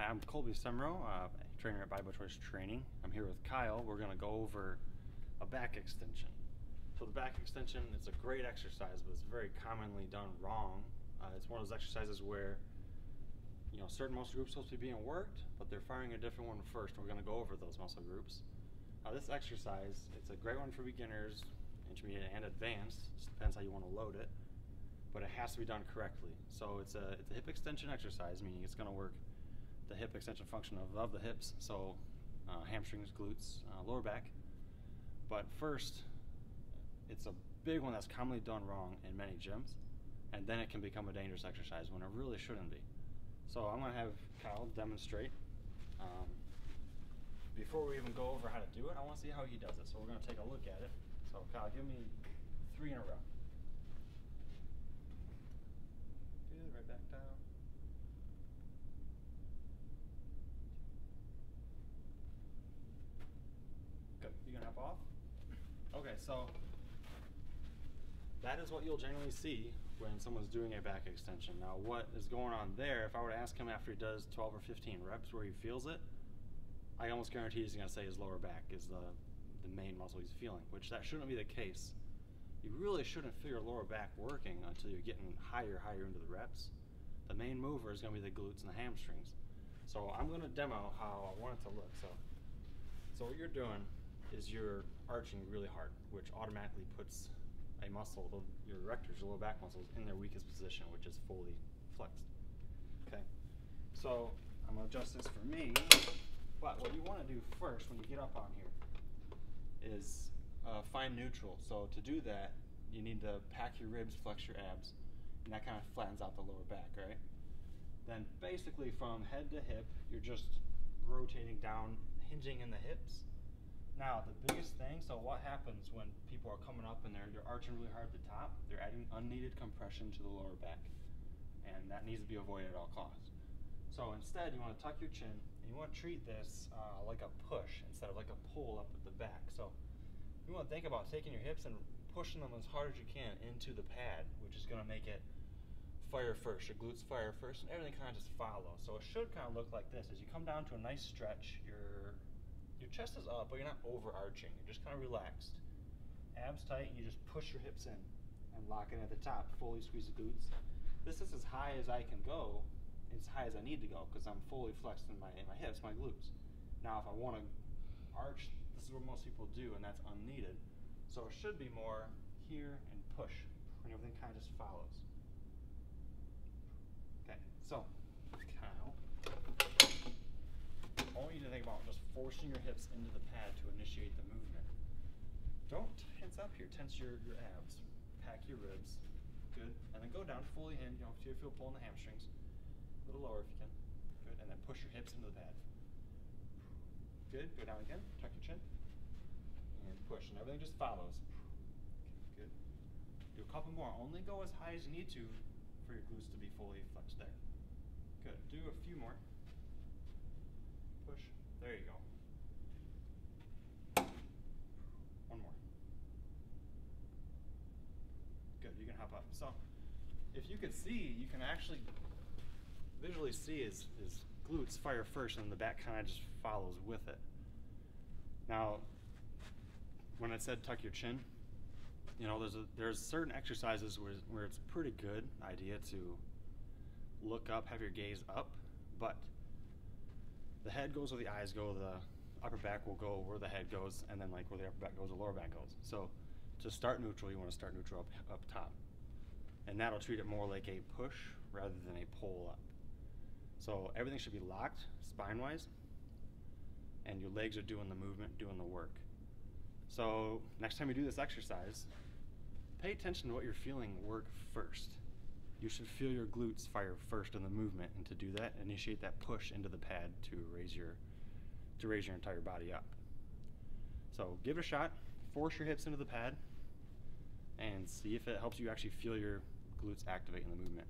Hi, I'm Kolby trainer at Bible Choice Training. I'm here with Kyle. We're going to go over a back extension. So the back extension, it's a great exercise, but it's very commonly done wrong. It's one of those exercises where certain muscle groups are supposed to be being worked, but they're firing a different one first. We're going to go over those muscle groups. This exercise, it's a great one for beginners, intermediate, and advanced. It just depends how you want to load it, but it has to be done correctly. So it's a hip extension exercise, meaning it's going to work the hip extension function of the hips, so hamstrings, glutes, lower back. But first, it's a big one that's commonly done wrong in many gyms, and then it can become a dangerous exercise when it really shouldn't be. So I'm going to have Kyle demonstrate. Before we even go over how to do it, I want to see how he does it. So we're going to take a look at it. So Kyle, give me 3 in a row. Good, right back down. Good, you gonna hop off? Okay, so that is what you'll generally see when someone's doing a back extension. Now what is going on there, if I were to ask him after he does 12 or 15 reps where he feels it, I almost guarantee he's gonna say his lower back is the main muscle he's feeling, which that shouldn't be the case. You really shouldn't feel your lower back working until you're getting higher into the reps. The main mover is gonna be the glutes and the hamstrings. So I'm gonna demo how I want it to look. So what you're doing is you're arching really hard, which automatically puts a muscle, your erectors, your lower back muscles, in their weakest position, which is fully flexed. Okay, so I'm gonna adjust this for me, but what you wanna do first when you get up on here is find neutral. So to do that, you need to pack your ribs, flex your abs, and that kind of flattens out the lower back, right? Then basically from head to hip, you're just rotating down, hinging in the hips. Now the biggest thing, so what happens when people are coming up and they're arching really hard at the top, they're adding unneeded compression to the lower back, and that needs to be avoided at all costs. So instead you want to tuck your chin, and you want to treat this like a push instead of like a pull up at the back. So you want to think about taking your hips and pushing them as hard as you can into the pad, which is going to make it fire first, your glutes fire first, and everything kind of just follows. So it should kind of look like this. As you come down to a nice stretch, your chest is up, but you're not overarching. You're just kind of relaxed. Abs tight, and you just push your hips in and lock it at the top. Fully squeeze the glutes. This is as high as I can go, as high as I need to go, because I'm fully flexed in my hips, my glutes. Now if I want to arch, this is what most people do, and that's unneeded. So it should be more here and push, and everything kind of just follows. Okay, so Kyle, I want you to think about just forcing your hips into the pad to initiate the movement. Don't tense up here, tense your abs, pack your ribs, good, and then go down fully in, if you feel pulling the hamstrings, a little lower if you can, good, and then push your hips into the pad. Good, go down again, tuck your chin, and push, and everything just follows. Okay, good. Do a couple more, only go as high as you need to for your glutes to be fully flexed there. Good, do a few more. Push, there you go. One more. Good, you can hop up. So, if you could see, you can actually visually see his glutes fire first, and the back kind of just follows with it. Now, when I said tuck your chin, there's certain exercises where it's a pretty good idea to look up, have your gaze up, but the head goes where the eyes go, the upper back will go where the head goes, and then like where the upper back goes, the lower back goes. So to start neutral, you want to start neutral up top. And that'll treat it more like a push rather than a pull up. So everything should be locked, spine-wise, and your legs are doing the movement, doing the work. So next time you do this exercise, pay attention to what you're feeling work first. You should feel your glutes fire first in the movement, and to do that, initiate that push into the pad to raise your entire body up. So give it a shot, force your hips into the pad, and see if it helps you actually feel your glutes activate in the movement.